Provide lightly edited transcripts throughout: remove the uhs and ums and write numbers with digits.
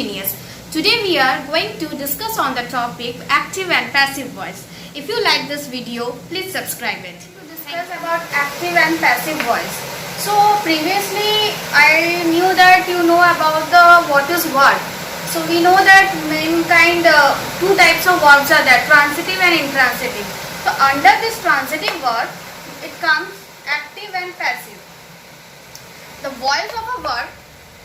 Genius. Today we are going to discuss on the topic active and passive voice. If you like this video, please subscribe it. To discuss about active and passive voice. So previously I knew that you know about the what is verb. So we know that mankind two types of verbs are there, transitive and intransitive. So under this transitive verb, it comes active and passive. The voice of a verb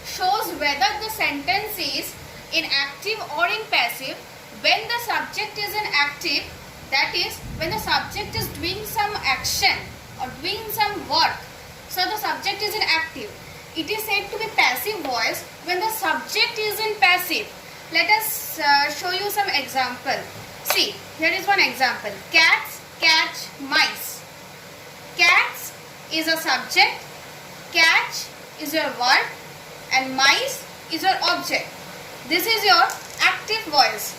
shows whether the sentence is in active or in passive when the subject is in active, that is when the subject is doing some action or doing some work. So the subject is in active. It is said to be passive voice when the subject is in passive. Let us show you some example. See, here is one example. Cats catch mice. Cats is a subject, catch is your verb, and mice is your object. This is your active voice.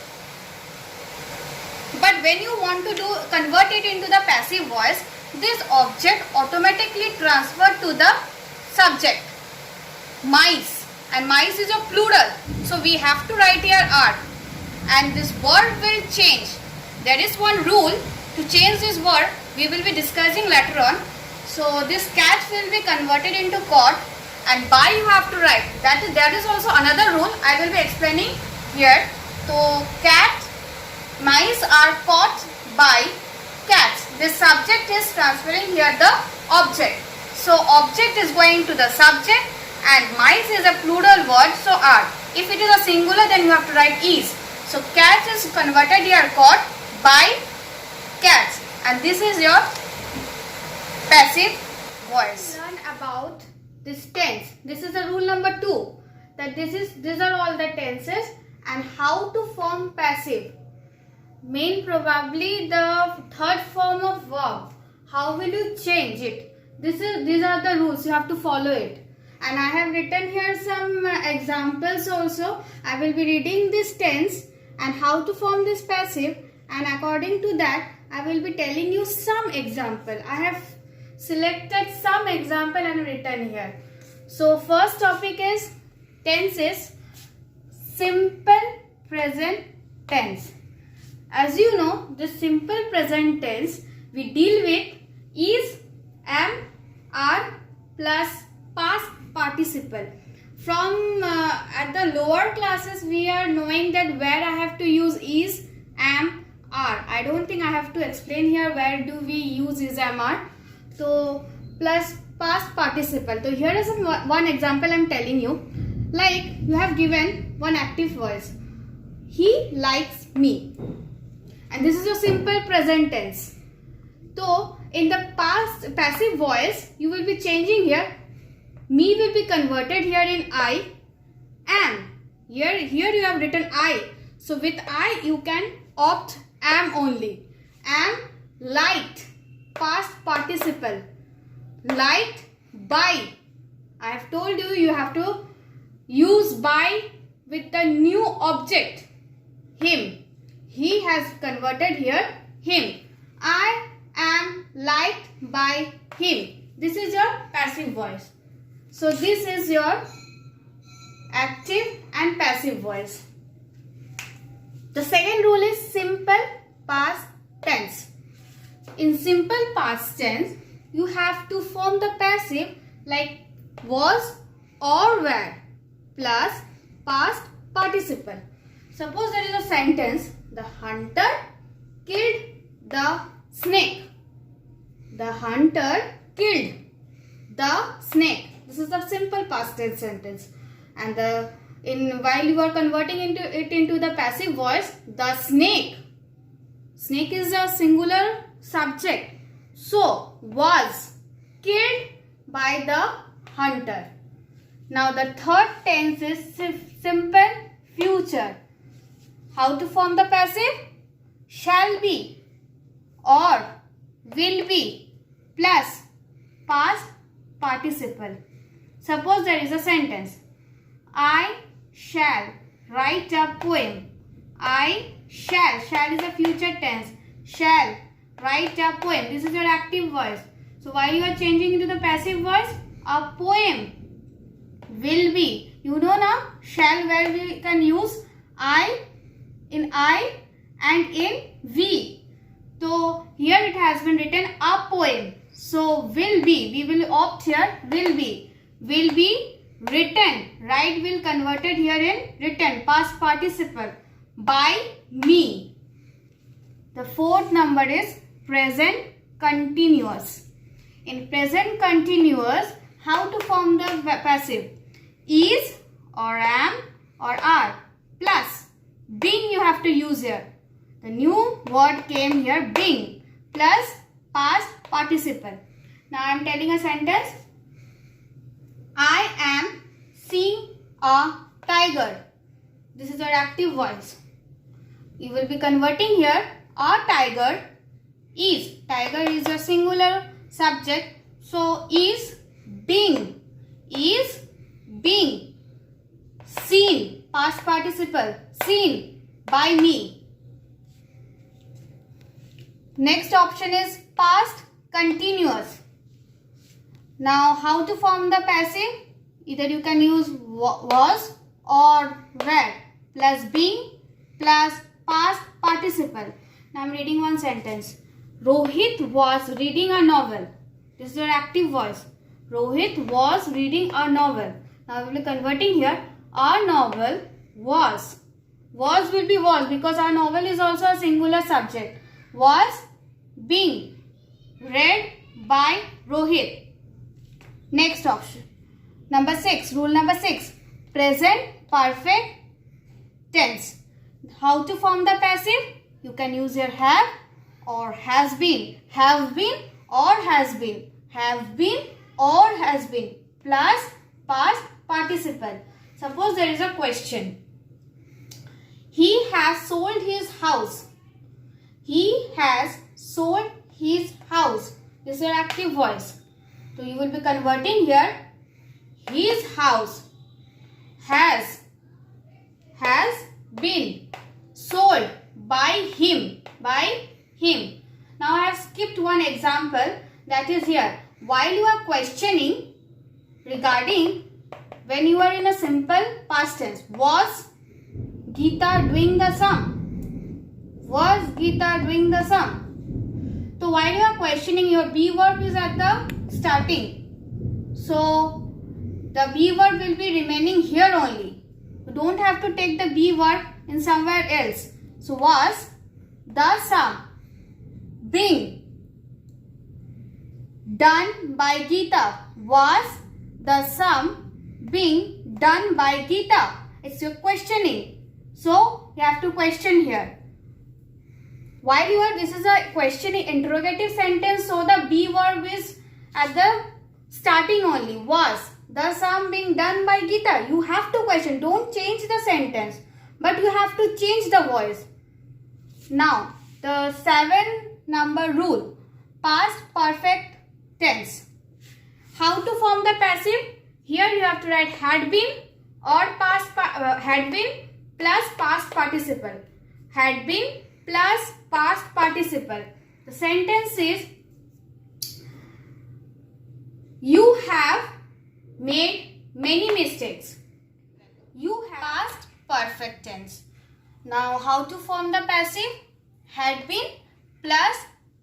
But when you want to convert it into the passive voice, this object automatically transferred to the subject. Mice, and mice is a plural, so we have to write here are, and this verb will change. There is one rule to change this verb, we will be discussing later on. So this cat will be converted into caught, and by you have to write. That is also another rule I will be explaining here. So cat, mice are caught by cats. This subject is transferring here the object. So object is going to the subject and mice is a plural word, so are. If it is a singular, then you have to write is. So cat is converted here caught by cats, and this is your passive voice. Learn about this tense. This is the rule number 2, that these are all the tenses and how to form passive. Main probably the third form of verb. How will you change it? These are the rules, you have to follow it. And I have written here some examples also. I will be reading this tense and how to form this passive, and according to that I will be telling you some example. I have selected some example and written here. So first topic is tenses, simple present tense. As you know, this simple present tense we deal with is, am, are plus past participle. From at the lower classes we are knowing that where I have to use is, am, are. I don't think I have to explain here where do we use is, am, are. So plus past participle. So here is one example I am telling you. Like you have given one active voice. He likes me. And this is your simple present tense. So in the past passive voice you will be changing here. Me will be converted here in I am. Here you have written I. So with I you can opt am only. Am liked, past participle. Liked by. I have told you, you have to use by with the new object. Him. He has converted here him. I am liked by him. This is your passive voice. So this is your active and passive voice. The second rule is simple past tense. In simple past tense, you have to form the passive like was or were plus past participle. Suppose there is a sentence, the hunter killed the snake. The hunter killed the snake. This is a simple past tense sentence. And while you are converting it into the passive voice, the snake. Snake is a singular subject. So was killed by the hunter. Now the third tense is simple future. How to form the passive? Shall be or will be plus past participle. Suppose there is a sentence. I shall write a poem. I shall is a future tense. Shall write a poem. This is your active voice. So while you are changing into the passive voice, a poem will be. You know now, shall where we can use I in I and in we. So here it has been written a poem. So will be, we will opt here, will be written, right, will converted here in written, past participle, by me. The fourth number is present continuous. In present continuous, how to form the passive? Is or am or are plus being you have to use here. The new word came here, being, plus past participle. Now I am telling a sentence. I am seeing a tiger. This is your active voice. You will be converting here a tiger is. Tiger is your singular subject. So is being seen, past participle, seen by me. Next option is past continuous. Now how to form the passive? Either you can use was or were plus being plus past participle. Now I am reading one sentence. Rohit was reading a novel. This is your active voice. Rohit was reading a novel. Now we will be converting here. A novel was. Was will be was because our novel is also a singular subject. Was being read by Rohit. Next option. Number 6. Rule number 6. Present perfect tense. How to form the passive? You can use your have or has been. Have been or has been. Have been or has been. Plus past participle. Suppose there is a question. He has sold his house. He has sold his house. This is your active voice. So you will be converting here. His house has been sold by him. Now I have skipped one example, that is here. While you are questioning regarding when you are in a simple past tense, was Geeta doing the sum? Was Geeta doing the sum? So while you are questioning, your be verb is at the starting. So the be verb will be remaining here only. You don't have to take the be verb in somewhere else. So was the sum being done by Geeta? Was the sum being done by Geeta? It's your questioning. So you have to question here. While you are, this is a questioning interrogative sentence, so the be verb is at the starting only. Was the sum being done by Geeta? You have to question. Don't change the sentence, but you have to change the voice. Now the 7 number rule, past perfect tense. How to form the passive? Here you have to write had been or had been plus past participle. Had been plus past participle. The sentence is, you have made many mistakes. You have past perfect tense. Now how to form the passive? Had been plus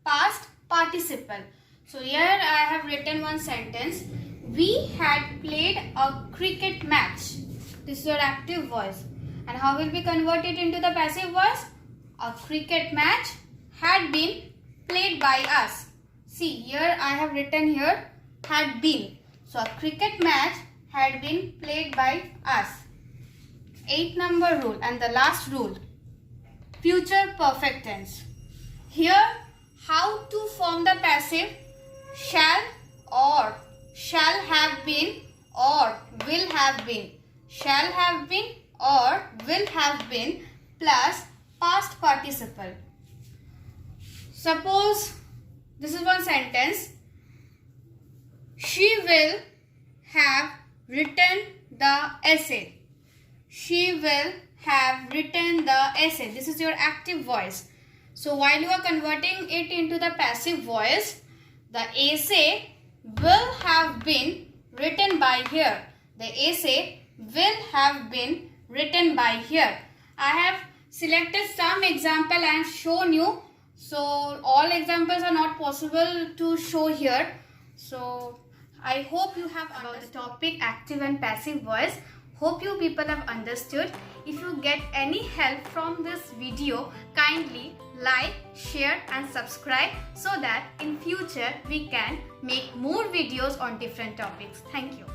past participle. So here I have written one sentence. We had played a cricket match. This is your active voice. And how will we convert it into the passive voice? A cricket match had been played by us. See, here I have written here had been. So a cricket match had been played by us. 8 number rule and the last rule, future perfect tense. Here how to form the passive? Shall or shall have been or will have been. Shall have been or will have been plus past participle. Suppose this is one sentence. She will have written the essay. She will have written the essay. This is your active voice. So while you are converting it into the passive voice, the essay will have been written by here. The essay will have been written by here. I have selected some example and shown you. So all examples are not possible to show here. So I hope you have about the topic active and passive voice. Hope you people have understood. If you get any help from this video, kindly like, share and subscribe so that in future we can make more videos on different topics. Thank you.